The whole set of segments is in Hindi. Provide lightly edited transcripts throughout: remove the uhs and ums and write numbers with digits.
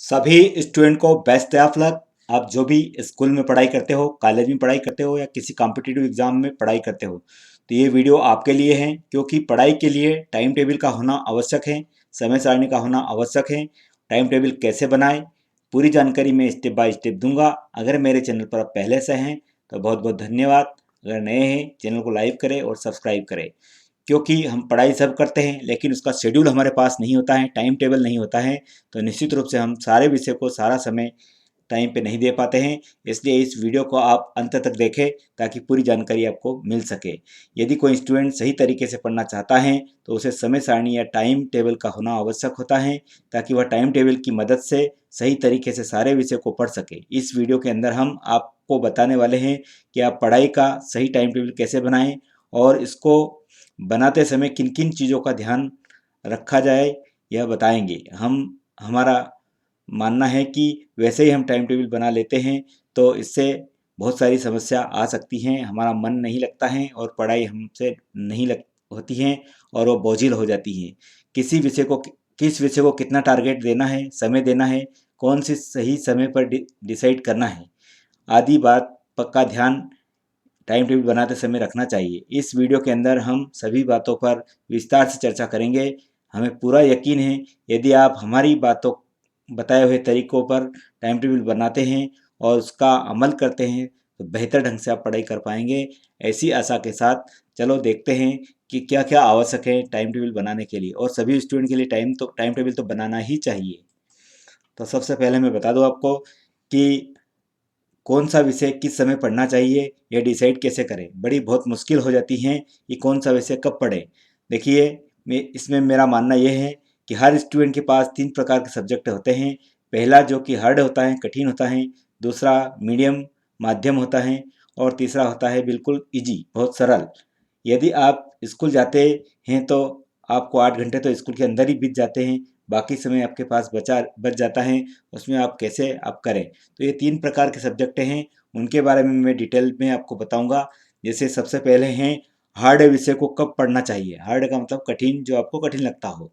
सभी स्टूडेंट को बेस्ट ऑफ लक। आप जो भी स्कूल में पढ़ाई करते हो, कॉलेज में पढ़ाई करते हो या किसी कॉम्पिटिटिव एग्जाम में पढ़ाई करते हो, तो ये वीडियो आपके लिए है, क्योंकि पढ़ाई के लिए टाइम टेबल का होना आवश्यक है, समय सारणी का होना आवश्यक है। टाइम टेबल कैसे बनाएं, पूरी जानकारी मैं स्टेप बाय स्टेप दूंगा। अगर मेरे चैनल पर आप पहले से हैं तो बहुत बहुत धन्यवाद। अगर नए हैं, चैनल को लाइक करें और सब्सक्राइब करें, क्योंकि हम पढ़ाई सब करते हैं लेकिन उसका शेड्यूल हमारे पास नहीं होता है, टाइम टेबल नहीं होता है। तो निश्चित रूप से हम सारे विषय को सारा समय टाइम पे नहीं दे पाते हैं। इसलिए इस वीडियो को आप अंत तक देखें ताकि पूरी जानकारी आपको मिल सके। यदि कोई स्टूडेंट सही तरीके से पढ़ना चाहता है तो उसे समय सारणी या टाइम टेबल का होना आवश्यक होता है, ताकि वह टाइम टेबल की मदद से सही तरीके से सारे विषय को पढ़ सके। इस वीडियो के अंदर हम आपको बताने वाले हैं कि आप पढ़ाई का सही टाइम टेबल कैसे बनाएं और इसको बनाते समय किन किन चीज़ों का ध्यान रखा जाए, यह बताएंगे। हमारा मानना है कि वैसे ही हम टाइम टेबल बना लेते हैं तो इससे बहुत सारी समस्या आ सकती हैं, हमारा मन नहीं लगता है और पढ़ाई हमसे नहीं लग होती है और वो बोझिल हो जाती है। किस विषय को कितना टारगेट देना है, समय देना है, कौन सी सही समय पर डिसाइड करना है, आदि बात पक्का ध्यान टाइम टेबल बनाते समय रखना चाहिए। इस वीडियो के अंदर हम सभी बातों पर विस्तार से चर्चा करेंगे। हमें पूरा यकीन है यदि आप हमारी बातों बताए हुए तरीकों पर टाइम टेबल बनाते हैं और उसका अमल करते हैं तो बेहतर ढंग से आप पढ़ाई कर पाएंगे। ऐसी आशा के साथ चलो देखते हैं कि क्या क्या आवश्यक है टाइम टेबल बनाने के लिए। और सभी स्टूडेंट के लिए टाइम टेबल तो बनाना ही चाहिए। तो सबसे पहले मैं बता दूं आपको कि कौन सा विषय किस समय पढ़ना चाहिए, यह डिसाइड कैसे करें। बड़ी बहुत मुश्किल हो जाती हैं कि कौन सा विषय कब पढ़ें। देखिए, इसमें मेरा मानना यह है कि हर स्टूडेंट के पास 3 प्रकार के सब्जेक्ट होते हैं। पहला जो कि हार्ड होता है, कठिन होता है, दूसरा मीडियम माध्यम होता है और तीसरा होता है बिल्कुल ईजी, बहुत सरल। यदि आप स्कूल जाते हैं तो आपको 8 घंटे तो स्कूल के अंदर ही बीत जाते हैं, बाकी समय आपके पास बच जाता है, उसमें आप कैसे आप करें। तो ये 3 प्रकार के सब्जेक्ट हैं, उनके बारे में मैं डिटेल में आपको बताऊंगा। जैसे सबसे पहले हैं हार्ड विषय को कब पढ़ना चाहिए। हार्ड का मतलब कठिन, जो आपको कठिन लगता हो,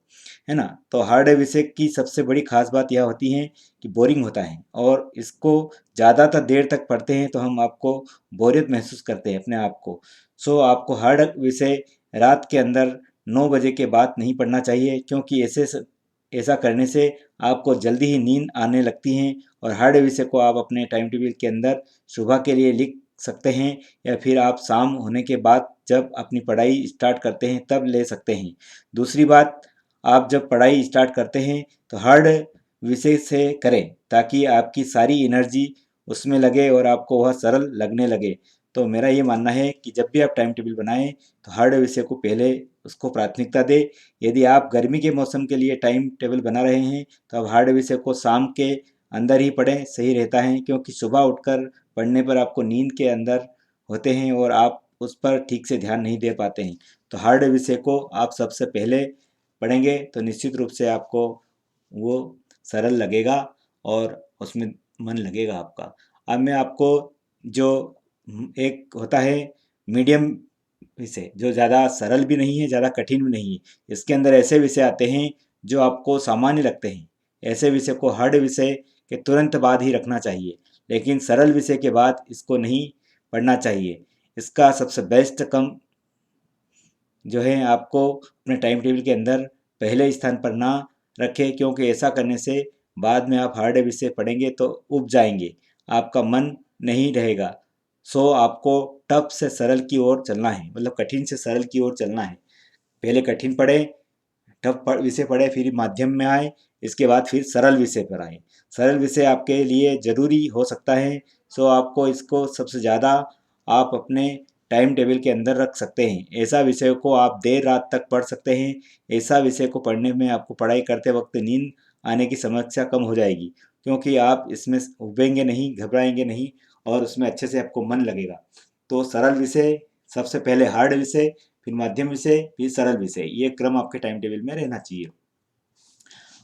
है ना। तो हार्ड विषय की सबसे बड़ी खास बात यह होती है कि बोरिंग होता है और इसको ज़्यादातर देर तक पढ़ते हैं तो हम आपको बोरियत महसूस करते हैं अपने आप को। सो आपको हार्ड विषय रात के अंदर 9 बजे के बाद नहीं पढ़ना चाहिए, क्योंकि ऐसा करने से आपको जल्दी ही नींद आने लगती है। और हार्ड विषय को आप अपने टाइम टेबल के अंदर सुबह के लिए लिख सकते हैं या फिर आप शाम होने के बाद जब अपनी पढ़ाई स्टार्ट करते हैं तब ले सकते हैं। दूसरी बात, आप जब पढ़ाई स्टार्ट करते हैं तो हार्ड विषय से करें ताकि आपकी सारी एनर्जी उसमें लगे और आपको वह सरल लगने लगे। तो मेरा ये मानना है कि जब भी आप टाइम टेबल बनाएं तो हार्ड विषय को पहले उसको प्राथमिकता दें। यदि आप गर्मी के मौसम के लिए टाइम टेबल बना रहे हैं तो आप हार्ड विषय को शाम के अंदर ही पढ़ें, सही रहता है, क्योंकि सुबह उठकर पढ़ने पर आपको नींद के अंदर होते हैं और आप उस पर ठीक से ध्यान नहीं दे पाते हैं। तो हार्ड विषय को आप सबसे पहले पढ़ेंगे तो निश्चित रूप से आपको वो सरल लगेगा और उसमें मन लगेगा आपका। अब मैं आपको जो एक होता है मीडियम विषय, जो ज़्यादा सरल भी नहीं है, ज़्यादा कठिन भी नहीं है, इसके अंदर ऐसे विषय आते हैं जो आपको सामान्य लगते हैं। ऐसे विषय को हार्ड विषय के तुरंत बाद ही रखना चाहिए, लेकिन सरल विषय के बाद इसको नहीं पढ़ना चाहिए। इसका सबसे बेस्ट कम जो है आपको अपने टाइम टेबल के अंदर पहले स्थान पर ना रखें, क्योंकि ऐसा करने से बाद में आप हार्ड विषय पढ़ेंगे तो ऊब जाएंगे, आपका मन नहीं रहेगा। सो आपको टफ से सरल की ओर चलना है, मतलब कठिन से सरल की ओर चलना है। पहले कठिन पढ़े, टफ विषय पढ़े, फिर माध्यम में आए, इसके बाद फिर सरल विषय पर आए। सरल विषय आपके लिए ज़रूरी हो सकता है, सो आपको इसको सबसे ज़्यादा आप अपने टाइम टेबल के अंदर रख सकते हैं। ऐसा विषय को आप देर रात तक पढ़ सकते हैं। ऐसा विषय को पढ़ने में आपको पढ़ाई करते वक्त नींद आने की समस्या कम हो जाएगी, क्योंकि आप इसमें उबेंगे नहीं, घबराएंगे नहीं और उसमें अच्छे से आपको मन लगेगा। तो सरल विषय सबसे पहले, हार्ड विषय फिर माध्यम विषय फिर सरल विषय, ये क्रम आपके टाइम टेबल में रहना चाहिए।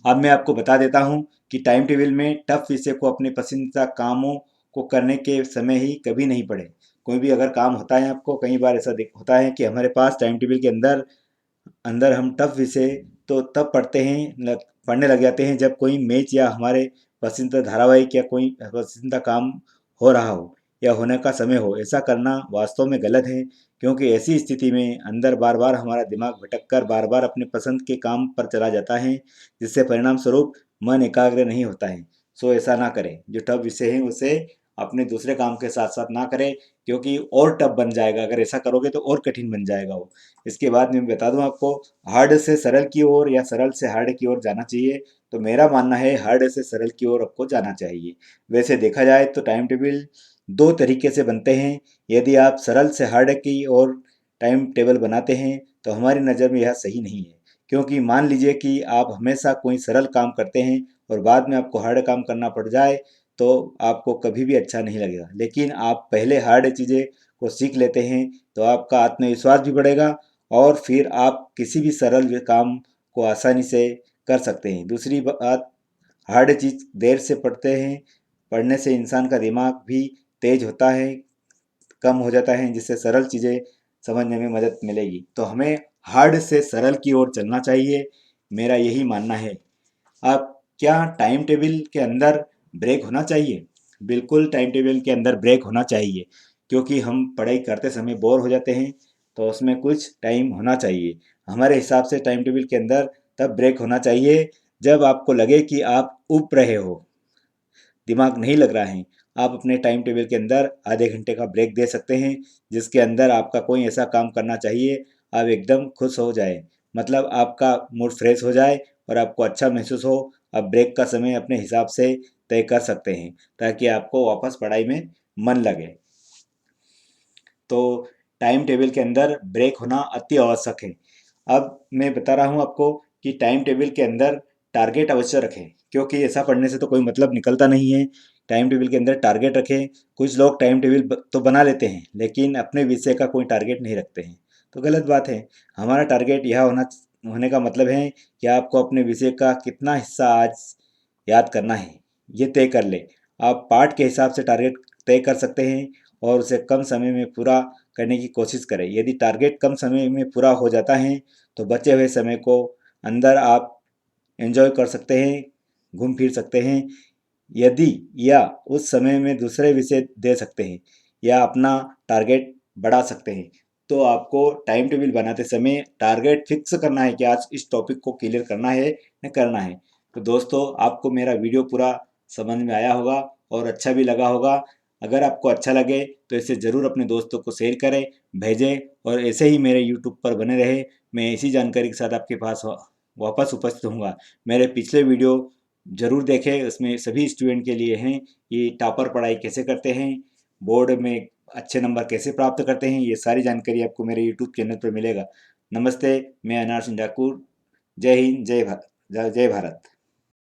अब मैं आपको बता देता हूँ कि टाइम टेबल में टफ विषय को अपने पसंदीदा कामों को करने के समय ही कभी नहीं पढ़े। कोई भी अगर काम होता है आपको, कई बार ऐसा होता है कि हमारे पास टाइम टेबल के अंदर अंदर हम टफ विषय तो तब पढ़ते हैं, पढ़ने लग जाते हैं जब कोई मैच या हमारे पसंदीदा धारावाहिक या कोई पसंदीदा काम हो रहा हो या होने का समय हो, ऐसा करना वास्तव में गलत है, क्योंकि ऐसी स्थिति में अंदर बार बार हमारा दिमाग भटक कर बार बार अपने पसंद के काम पर चला जाता है, जिससे परिणाम स्वरूप मन एकाग्र नहीं होता है। सो ऐसा ना करें। जो टफ विषय है उसे अपने दूसरे काम के साथ साथ ना करें, क्योंकि और टफ बन जाएगा। अगर ऐसा करोगे तो और कठिन बन जाएगा वो। इसके बाद मैं बता दूं आपको, हार्ड से सरल की ओर या सरल से हार्ड की ओर जाना चाहिए। तो मेरा मानना है हार्ड से सरल की ओर आपको जाना चाहिए। वैसे देखा जाए तो टाइम टेबल दो तरीके से बनते हैं। यदि आप सरल से हार्ड की ओर टाइम टेबल बनाते हैं तो हमारी नज़र में यह सही नहीं है, क्योंकि मान लीजिए कि आप हमेशा कोई सरल काम करते हैं और बाद में आपको हार्ड काम करना पड़ जाए, तो आपको कभी भी अच्छा नहीं लगेगा। लेकिन आप पहले हार्ड चीज़ें को सीख लेते हैं तो आपका आत्मविश्वास भी बढ़ेगा और फिर आप किसी भी सरल काम को आसानी से कर सकते हैं। दूसरी बात, हार्ड चीज़ देर से पढ़ते हैं, पढ़ने से इंसान का दिमाग भी तेज होता है, कम हो जाता है, जिससे सरल चीज़ें समझने में मदद मिलेगी। तो हमें हार्ड से सरल की ओर चलना चाहिए, मेरा यही मानना है। आप क्या टाइम टेबल के अंदर ब्रेक होना चाहिए? बिल्कुल टाइम टेबल के अंदर ब्रेक होना चाहिए, क्योंकि हम पढ़ाई करते समय बोर हो जाते हैं, तो उसमें कुछ टाइम होना चाहिए। हमारे हिसाब से टाइम टेबल के अंदर तब ब्रेक होना चाहिए जब आपको लगे कि आप ऊब रहे हो, दिमाग नहीं लग रहा है। आप अपने टाइम टेबल के अंदर आधे घंटे का ब्रेक दे सकते हैं, जिसके अंदर आपका कोई ऐसा काम करना चाहिए आप एकदम खुश हो जाए, मतलब आपका मूड फ्रेश हो जाए और आपको अच्छा महसूस हो। आप ब्रेक का समय अपने हिसाब से तय कर सकते हैं, ताकि आपको वापस पढ़ाई में मन लगे। तो टाइम टेबल के अंदर ब्रेक होना अति आवश्यक है। अब मैं बता रहा हूँ आपको कि टाइम टेबल के अंदर टारगेट अवश्य रखें, क्योंकि ऐसा पढ़ने से तो कोई मतलब निकलता नहीं है। टाइम टेबल के अंदर टारगेट रखें। कुछ लोग टाइम टेबल तो बना लेते हैं, लेकिन अपने विषय का कोई टारगेट नहीं रखते हैं, तो गलत बात है। हमारा टारगेट यह होने का मतलब है कि आपको अपने विषय का कितना हिस्सा आज याद करना है, ये तय कर ले। आप पाठ के हिसाब से टारगेट तय कर सकते हैं और उसे कम समय में पूरा करने की कोशिश करें। यदि टारगेट कम समय में पूरा हो जाता है तो बचे हुए समय को अंदर आप एंजॉय कर सकते हैं, घूम फिर सकते हैं, यदि या उस समय में दूसरे विषय दे सकते हैं या अपना टारगेट बढ़ा सकते हैं। तो आपको टाइम टेबल बनाते समय टारगेट फिक्स करना है कि आज इस टॉपिक को क्लियर करना है न करना है। तो दोस्तों, आपको मेरा वीडियो पूरा समझ में आया होगा और अच्छा भी लगा होगा। अगर आपको अच्छा लगे तो इसे ज़रूर अपने दोस्तों को शेयर करें, भेजें, और ऐसे ही मेरे यूट्यूब पर बने रहे। मैं इसी जानकारी के साथ आपके पास वापस उपस्थित होऊंगा। मेरे पिछले वीडियो ज़रूर देखें, उसमें सभी स्टूडेंट के लिए हैं कि टॉपर पढ़ाई कैसे करते हैं, बोर्ड में अच्छे नंबर कैसे प्राप्त करते हैं। ये सारी जानकारी आपको मेरे यूट्यूब चैनल पर मिलेगा। नमस्ते, मैं अनार सिंह ठाकुर। जय हिंद, जय भारत।